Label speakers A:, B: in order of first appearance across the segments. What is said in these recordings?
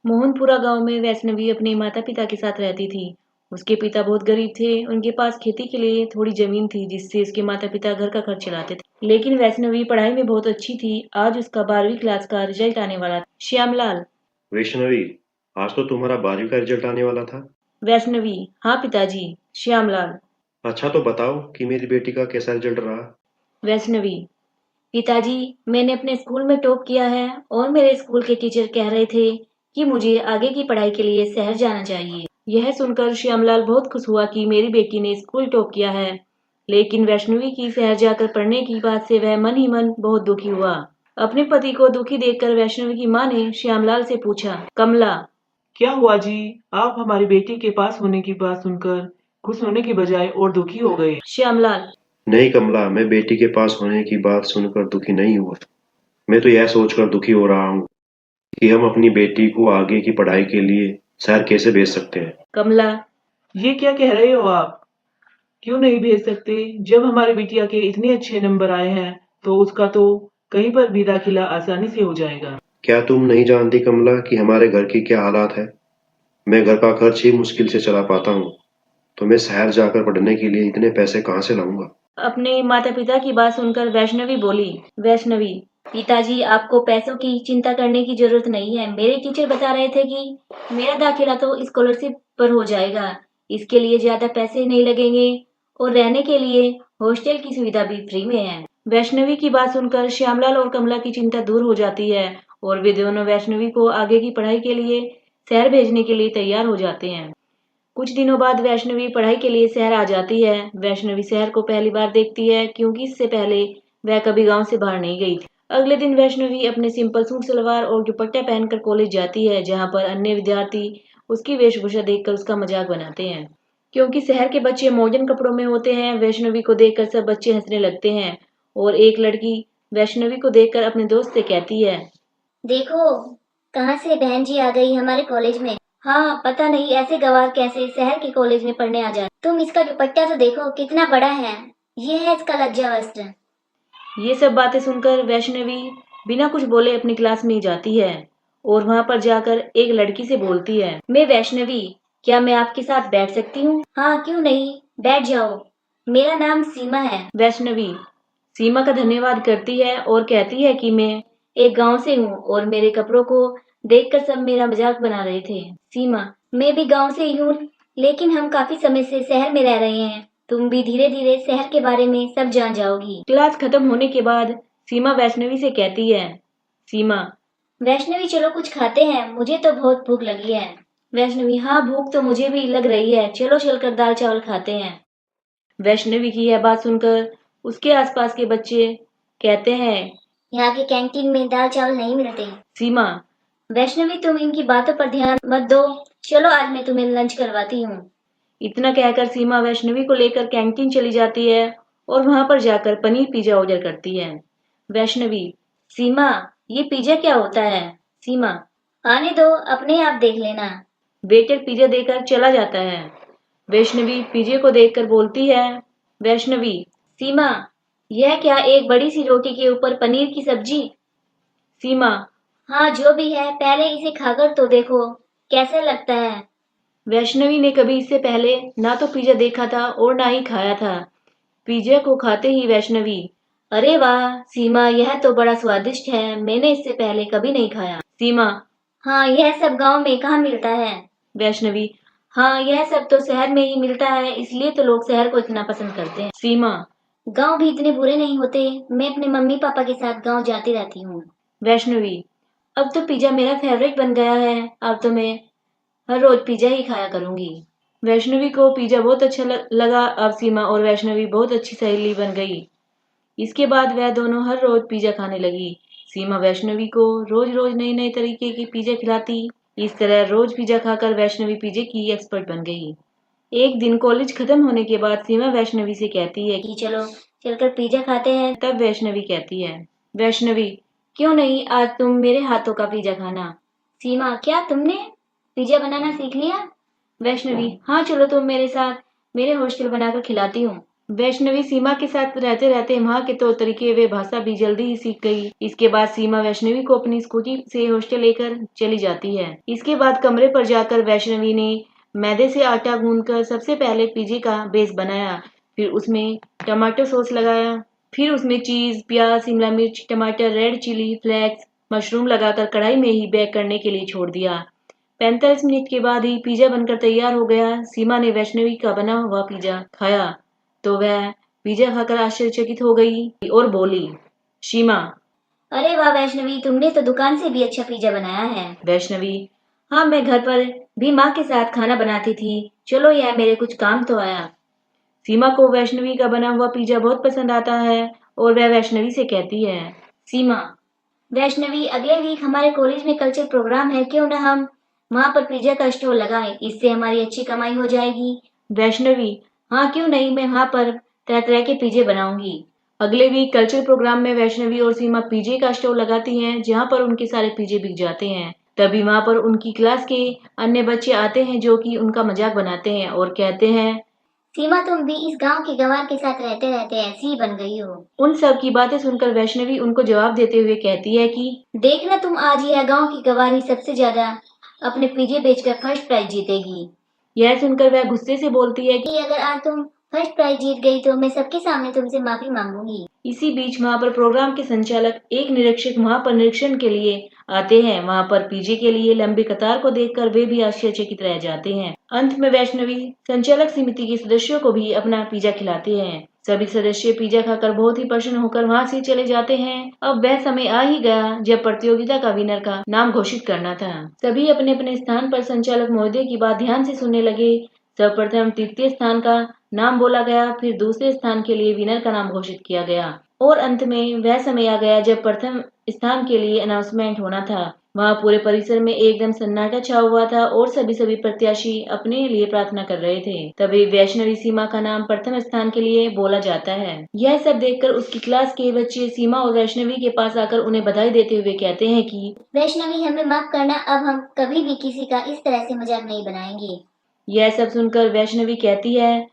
A: मोहनपुरा गांव में वैष्णवी अपने माता-पिता के साथ रहती थी। उसके पिता बहुत गरीब थे। उनके पास खेती के लिए थोड़ी जमीन थी जिससे उसके माता-पिता घर का खर्च चलाते थे। लेकिन वैष्णवी पढ़ाई में बहुत अच्छी थी। आज उसका 12वीं क्लास का रिजल्ट आने वाला था। श्यामलाल।
B: वैष्णवी, आज तो तुम्हारा 12वीं का रिजल्ट आने वाला था।
A: वैष्णवी, हाँ पिताजी। श्यामलाल।
B: अच्छा तो बताओ कि मेरी बेटी का कैसा रिजल्ट रहा।
A: वैष्णवी, पिताजी, मैंने अपने स्कूल में टॉप किया है और मेरे स्कूल के टीचर कह रहे थे कि मुझे आगे की पढ़ाई के लिए शहर जाना चाहिए। यह सुनकर श्यामलाल बहुत खुश हुआ कि मेरी बेटी ने स्कूल टॉप किया है। लेकिन वैष्णवी की शहर जाकर पढ़ने की बात से वह मन ही मन बहुत दुखी हुआ। अपने पति को दुखी देखकर वैष्णवी की माँ ने श्यामलाल से पूछा, कमला,
C: क्या हुआ जी? आप हमारी बेटी के पास होने की बात सुनकर खुश होने की बजाय और दुखी हो गए।
A: श्यामलाल।
B: नहीं कमला, मैं बेटी के पास होने की बात सुनकर दुखी नहीं हुआ। मैं तो यह सोचकर दुखी हो रहा हूँ कि हम अपनी बेटी को आगे की पढ़ाई के लिए शहर कैसे भेज सकते हैं।
A: कमला।
C: ये क्या कह रहे हो आप? क्यों नहीं भेज सकते? जब हमारी बिटिया के इतने अच्छे नंबर आए हैं तो उसका तो कहीं पर भी दाखिला आसानी से हो जाएगा।
B: क्या तुम नहीं जानती कमला कि हमारे घर की क्या हालात है। मैं घर का खर्च ही मुश्किल से चला पाता हूँ, तो मैं शहर जाकर पढ़ने के लिए इतने पैसे कहाँ से लाऊंगा।
A: अपने माता-पिता की बात सुनकर वैष्णवी बोली, वैष्णवी, पिताजी, आपको पैसों की चिंता करने की जरूरत नहीं है। मेरे टीचर बता रहे थे कि मेरा दाखिला तो स्कॉलरशिप पर हो जाएगा। इसके लिए ज्यादा पैसे नहीं लगेंगे और रहने के लिए हॉस्टल की सुविधा भी फ्री में है। वैष्णवी की बात सुनकर श्यामलाल और कमला की चिंता दूर हो जाती है और वे दोनों वैष्णवी को आगे की पढ़ाई के लिए शहर भेजने के लिए तैयार हो जाते हैं। कुछ दिनों बाद वैष्णवी पढ़ाई के लिए शहर आ जाती है। वैष्णवी शहर को पहली बार देखती है क्योंकि इससे पहले वह कभी गांव से बाहर नहीं गई थी। अगले दिन वैष्णवी अपने सिंपल सूट सलवार और दुपट्टा पहनकर कॉलेज जाती है, जहां पर अन्य विद्यार्थी उसकी वेशभूषा देखकर उसका मजाक बनाते हैं। क्योंकि शहर के बच्चे मॉडर्न कपड़ों में होते हैं, वैष्णवी को देखकर सब बच्चे हंसने लगते हैं और एक लड़की वैष्णवी को देखकर अपने दोस्त से कहती है, देखो, कहाँ से बहन जी आ गई हमारे कॉलेज में। हाँ, पता नहीं ऐसे गंवार कैसे शहर के कॉलेज में पढ़ने आ जाते। तुम इसका दुपट्टा तो देखो कितना बड़ा है। ये है इसका लज्जा वस्त्र। ये सब बातें सुनकर वैष्णवी बिना कुछ बोले अपनी क्लास में जाती है और वहाँ पर जाकर एक लड़की से बोलती है, मैं वैष्णवी, क्या मैं आपके साथ बैठ सकती हूँ? हाँ, क्यों नहीं, बैठ जाओ। मेरा नाम सीमा है। वैष्णवी सीमा का धन्यवाद करती है और कहती है कि मैं एक गांव से हूँ और मेरे कपड़ों को देखकर सब मेरा मजाक बना रहे थे। सीमा, मैं भी गांव से ही हूँ, लेकिन हम काफी समय से शहर में रह रहे हैं। तुम भी धीरे धीरे शहर के बारे में सब जान जाओगी। क्लास खत्म होने के बाद सीमा वैष्णवी से कहती है, सीमा, वैष्णवी चलो कुछ खाते हैं, मुझे तो बहुत भूख लगी है। वैष्णवी, हाँ भूख तो मुझे भी लग रही है, चलो चलकर दाल चावल खाते हैं। वैष्णवी की यह बात सुनकर उसके आसपास के बच्चे कहते हैं, यहाँ के कैंटीन में दाल चावल नहीं मिलते। सीमा, वैष्णवी तुम इनकी बातों पर ध्यान मत दो, चलो आज मैं तुम्हें लंच करवाती हूँ। इतना कहकर सीमा वैष्णवी को लेकर कैंटीन चली जाती है और वहां पर जाकर पनीर पिज्जा ऑर्डर करती है। वैष्णवी, सीमा, ये पिज्जा क्या होता है? सीमा, आने दो, अपने आप देख लेना। वेटर पिज्जा देकर चला जाता है। वैष्णवी पिज्जे को देखकर बोलती है, वैष्णवी, सीमा, यह क्या एक बड़ी सी रोटी के ऊपर पनीर की सब्जी? सीमा, हाँ जो भी है, पहले इसे खाकर तो देखो कैसा लगता है। वैष्णवी ने कभी इससे पहले ना तो पिज्जा देखा था और ना ही खाया था। पिज्जा को खाते ही वैष्णवी, अरे वाह सीमा, यह तो बड़ा स्वादिष्ट है, मैंने इससे पहले कभी नहीं खाया। सीमा, हाँ यह सब गांव में कहाँ मिलता है? वैष्णवी, हाँ यह सब तो शहर में ही मिलता है, इसलिए तो लोग शहर को इतना पसंद करते हैं। सीमा, गांव भी इतने बुरे नहीं होते, मैं अपने मम्मी पापा के साथ गांव जाती रहती हूँ। वैष्णवी, अब तो पिज्जा मेरा फेवरेट बन गया है, अब तो मैं हर रोज पिज्जा ही खाया करूंगी। वैष्णवी को पिज्जा बहुत अच्छा लगा। अब सीमा और वैष्णवी बहुत अच्छी सहेली बन गई। इसके बाद वह दोनों हर रोज पिज्जा खाने लगी। सीमा वैष्णवी को रोज रोज नए नए तरीके की पिज्जा खिलाती। इस तरह रोज पिज्जा खाकर वैष्णवी पिज्जे की एक्सपर्ट बन गई। एक दिन कॉलेज खत्म होने के बाद सीमा वैष्णवी से कहती है कि चलो चलकर पिज्जा खाते हैं। तब वैष्णवी कहती है, वैष्णवी, क्यों नहीं, आज तुम मेरे हाथों का पिज्जा खाना। सीमा, क्या तुमने पिज्जा बनाना सीख लिया? वैष्णवी, हाँ चलो तुम मेरे साथ मेरे हॉस्टल बनाकर खिलाती हूँ। वैष्णवी सीमा के साथ रहते रहते वहाँ के तौर तरीके व भाषा भी जल्दी ही सीख गई। इसके बाद सीमा वैष्णवी को अपनी स्कूटी से हॉस्टल लेकर चली जाती है। इसके बाद कमरे पर जाकर वैष्णवी ने मैदे से आटा गूंदकर सबसे पहले पिज्जे का बेस बनाया, फिर उसमें टमाटो सॉस लगाया, फिर उसमें चीज, प्याज, शिमला मिर्च, टमाटर, रेड चिली फ्लेक्स, मशरूम लगाकर कढ़ाई में ही बेक करने के लिए छोड़ दिया। 45 मिनट के बाद ही पिज्जा बनकर तैयार हो गया। सीमा ने वैष्णवी का बना हुआ पिज्जा खाया तो वह पिज्जा खाकर आश्चर्यचकित हो गई और बोली, सीमा,
D: अरे वाह वैष्णवी, तुमने तो दुकान से भी अच्छा पिज्जा बनाया है।
A: वैष्णवी, हाँ मैं घर पर भी माँ के साथ खाना बनाती थी, चलो यह मेरे कुछ काम तो आया। सीमा को वैष्णवी का बना हुआ पिज्जा बहुत पसंद आता है और वह वैष्णवी से कहती है,
D: सीमा, वैष्णवी अगले वीक हमारे कॉलेज में कल्चर प्रोग्राम है, क्यों ना हम वहाँ पर पिज्जा का स्टॉल लगाएं, इससे हमारी अच्छी कमाई हो जाएगी।
A: वैष्णवी, हाँ क्यों नहीं, मैं वहाँ पर तरह तरह के पिज्जे बनाऊंगी। अगले वीक कल्चर प्रोग्राम में वैष्णवी और सीमा पिज्जे का स्टॉल लगाती हैं, जहाँ पर उनके सारे पिज्जे बिक जाते हैं। तभी वहाँ पर उनकी क्लास के अन्य बच्चे आते हैं जो कि उनका मजाक बनाते हैं और कहते हैं,
D: सीमा, तुम भी इस गांव के गंवार के साथ रहते रहते ऐसी ही बन गई हो।
A: उन सब की बातें सुनकर वैष्णवी उनको जवाब देते हुए कहती है कि
D: देखना, तुम आज यह गांव की गंवार ही सबसे ज्यादा अपने पिज्जे बेचकर फर्स्ट प्राइज जीतेगी।
A: यह सुनकर वह गुस्से से बोलती है
D: कि अगर आज तुम फर्स्ट प्राइज जीत गई तो मैं सबके सामने तुमसे माफी मांगूंगी।
A: इसी बीच वहाँ पर प्रोग्राम के संचालक एक निरीक्षक वहाँ पर निरीक्षण के लिए आते हैं। वहाँ पर पिज्जे के लिए लंबी कतार को देखकर वे भी आश्चर्यचकित रह जाते हैं। अंत में वैष्णवी संचालक समिति के सदस्यों को भी अपना पिज्जा खिलाते हैं। सभी सदस्य पिज्जा खाकर बहुत ही प्रसन्न होकर वहाँ से चले जाते हैं। अब वह समय आ ही गया जब प्रतियोगिता का विनर का नाम घोषित करना था। सभी अपने अपने स्थान पर संचालक महोदय की बात ध्यान से सुनने लगे। सर्वप्रथम तृतीय स्थान का नाम बोला गया, फिर दूसरे स्थान के लिए विनर का नाम घोषित किया गया और अंत में वह समय आ गया जब प्रथम स्थान के लिए अनाउंसमेंट होना था। वहाँ पूरे परिसर में एकदम सन्नाटा छा हुआ था और सभी प्रत्याशी अपने लिए प्रार्थना कर रहे थे। तभी वैष्णवी सीमा का नाम प्रथम स्थान के लिए बोला जाता है। यह सब देखकर उसकी क्लास के बच्चे सीमा और वैष्णवी के पास आकर उन्हें बधाई देते हुए कहते हैं कि
D: वैष्णवी, हमें माफ करना, अब हम कभी भी किसी का इस तरह से मजाक नहीं बनाएंगे।
A: यह सब सुनकर वैष्णवी कहती है,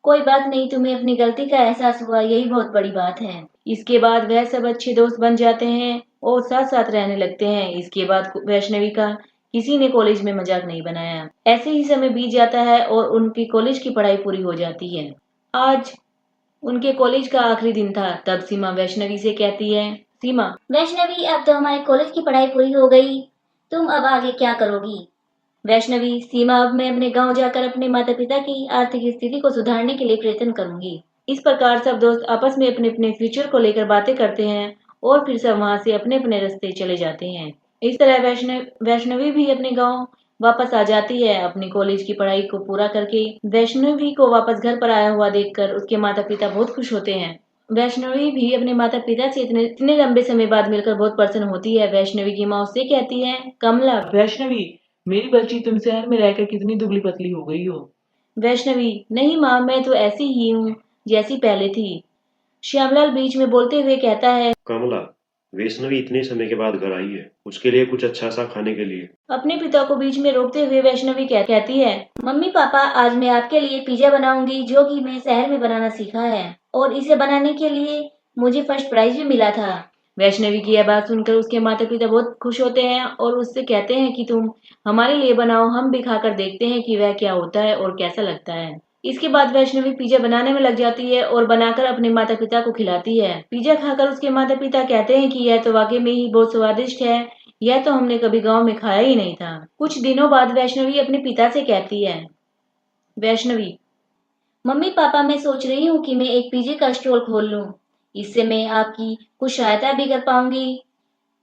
A: कोई बात नहीं, तुम्हें अपनी गलती का एहसास हुआ, यही बहुत बड़ी बात है। इसके बाद वह सब अच्छे दोस्त बन जाते हैं और साथ साथ रहने लगते हैं। इसके बाद वैष्णवी का किसी ने कॉलेज में मजाक नहीं बनाया। ऐसे ही समय बीत जाता है और उनकी कॉलेज की पढ़ाई पूरी हो जाती है। आज उनके कॉलेज का आखिरी दिन था। तब सीमा वैष्णवी से कहती है, सीमा,
D: वैष्णवी, अब तो हमारे कॉलेज की पढ़ाई पूरी हो गई, तुम अब आगे क्या करोगी?
A: वैष्णवी, सीमा, अब मैं अपने गांव जाकर अपने माता पिता की आर्थिक स्थिति को सुधारने के लिए प्रयत्न करूंगी। इस प्रकार सब दोस्त आपस में अपने अपने फ्यूचर को लेकर बातें करते हैं और फिर सब वहां से अपने अपने रास्ते चले जाते हैं। इस तरह वैष्णवी भी अपने गांव वापस आ जाती है। अपनी कॉलेज की पढ़ाई को पूरा करके वैष्णवी को वापस घर पर आया हुआ देखकर उसके माता पिता बहुत खुश होते हैं। वैष्णवी भी अपने माता पिता से इतने लंबे समय बाद मिलकर बहुत प्रसन्न होती है। वैष्णवी की माँ उससे कहती है, कमला,
C: वैष्णवी, मेरी बच्ची, तुम शहर में रहकर कितनी दुबली पतली हो गई हो।
A: वैष्णवी, नहीं माँ, मैं तो ऐसी ही हूँ जैसी पहले थी। श्यामलाल बीच में बोलते हुए कहता है,
B: कमला, वैष्णवी इतने समय के बाद घर आई है, उसके लिए कुछ अच्छा सा खाने के लिए।
A: अपने पिता को बीच में रोकते हुए वैष्णवी कहती है,
D: मम्मी पापा, आज मैं आपके लिए पिज्जा बनाऊंगी जो कि मैं शहर में बनाना सीखा है और इसे बनाने के लिए मुझे फर्स्ट प्राइज भी मिला था।
A: वैष्णवी की यह बात सुनकर उसके माता पिता बहुत खुश होते हैं और उससे कहते हैं कि तुम हमारे लिए बनाओ, हम भी खाकर देखते हैं कि वह क्या होता है और कैसा लगता है। इसके बाद वैष्णवी पिज्जा बनाने में लग जाती है और बनाकर अपने माता पिता को खिलाती है। पिज्जा खाकर उसके माता पिता कहते हैं कि यह तो वाकई में ही बहुत स्वादिष्ट है, यह तो हमने कभी गांव में खाया ही नहीं था। कुछ दिनों बाद वैष्णवी अपने पिता से कहती है, वैष्णवी,
D: मम्मी पापा, मैं सोच रही हूँ कि मैं एक पिज्जे का स्टॉल खोल लूँ, इससे मैं आपकी कुछ सहायता भी कर पाऊंगी।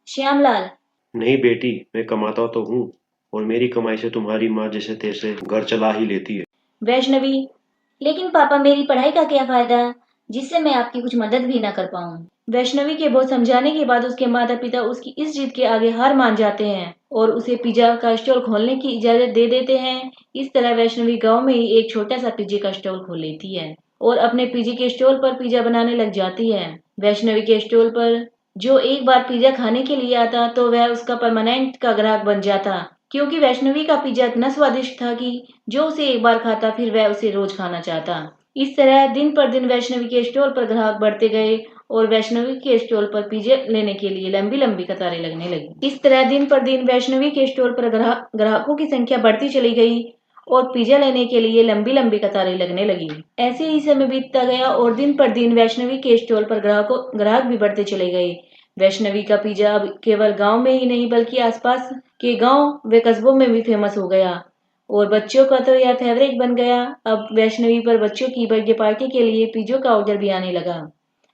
A: श्यामलाल,
B: नहीं बेटी, मैं कमाता तो हूँ और मेरी कमाई से तुम्हारी माँ जैसे तैसे घर चला ही लेती है।
A: वैष्णवी,
D: लेकिन पापा, मेरी पढ़ाई का क्या फायदा जिससे मैं आपकी कुछ मदद भी ना कर पाऊँ।
A: वैष्णवी के बहुत समझाने के बाद उसके माता पिता उसकी इस जिद के आगे हार मान जाते हैं और उसे पिज्जा का स्टॉल खोलने की इजाजत दे देते हैं। इस तरह वैष्णवी गांव में ही एक छोटा सा पिज्जे का स्टॉल खोल लेती है और अपने पिज्जे के स्टॉल पर पिज्जा बनाने लग जाती है। वैष्णवी के स्टॉल पर जो एक बार पिज्जा खाने के लिए आता तो वह उसका परमानेंट का ग्राहक बन जाता, क्योंकि वैष्णवी का पिज्जा इतना स्वादिष्ट था कि जो उसे एक बार खाता फिर वह उसे रोज खाना चाहता। इस तरह दिन पर दिन वैष्णवी के स्टॉल पर ग्राहक बढ़ते गए और वैष्णवी के स्टॉल पर पिज्जे लेने के लिए लंबी लंबी कतारें लगने लगी। इस तरह दिन पर दिन वैष्णवी के स्टॉल पर ग्राहकों की संख्या बढ़ती चली गई और पिज्जा लेने के लिए लंबी लंबी कतारें लगने लगी। ऐसे ही समय बीतता गया और दिन पर दिन वैष्णवी के स्टॉल पर ग्राहक भी बढ़ते चले गए। वैष्णवी का पिज्जा अब केवल गांव में ही नहीं बल्कि आसपास के गांव व कस्बों में भी फेमस हो गया और बच्चों का तो यह फेवरेट बन गया। अब वैष्णवी पर बच्चों की बर्थडे पार्टी के लिए पिज्जों का ऑर्डर भी आने लगा।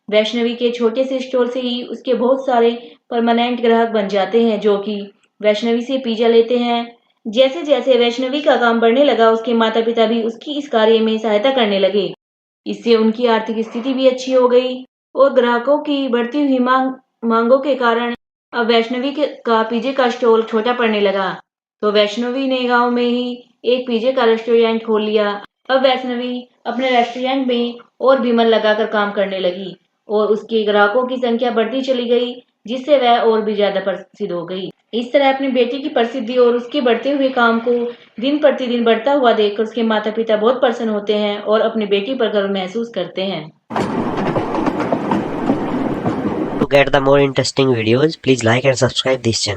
A: वैष्णवी के छोटे से स्टोर से ही उसके बहुत सारे परमानेंट ग्राहक बन जाते हैं जो कि वैष्णवी से पिज्जा लेते हैं। जैसे जैसे वैष्णवी का काम बढ़ने लगा उसके माता पिता भी उसकी इस कार्य में सहायता करने लगे। इससे उनकी आर्थिक स्थिति भी अच्छी हो गई और ग्राहकों की बढ़ती हुई मांगों के कारण अब वैष्णवी का पिज्जे का स्टॉल छोटा पड़ने लगा। तो वैष्णवी ने गांव में ही एक पिज्जे का रेस्टोरेंट खोल लिया। अब वैष्णवी अपने रेस्टोरेंट में और भी मन लगाकर काम करने लगी और उसके ग्राहकों की संख्या बढ़ती चली गई जिससे वह और भी ज्यादा प्रसिद्ध हो गई। इस तरह अपनी बेटी की प्रसिद्धि और उसके बढ़ते हुए काम को दिन प्रतिदिन बढ़ता हुआ देखकर उसके माता पिता बहुत प्रसन्न होते हैं और अपनी बेटी पर गर्व महसूस करते हैं।
E: To get the more interesting videos, please like and subscribe this channel.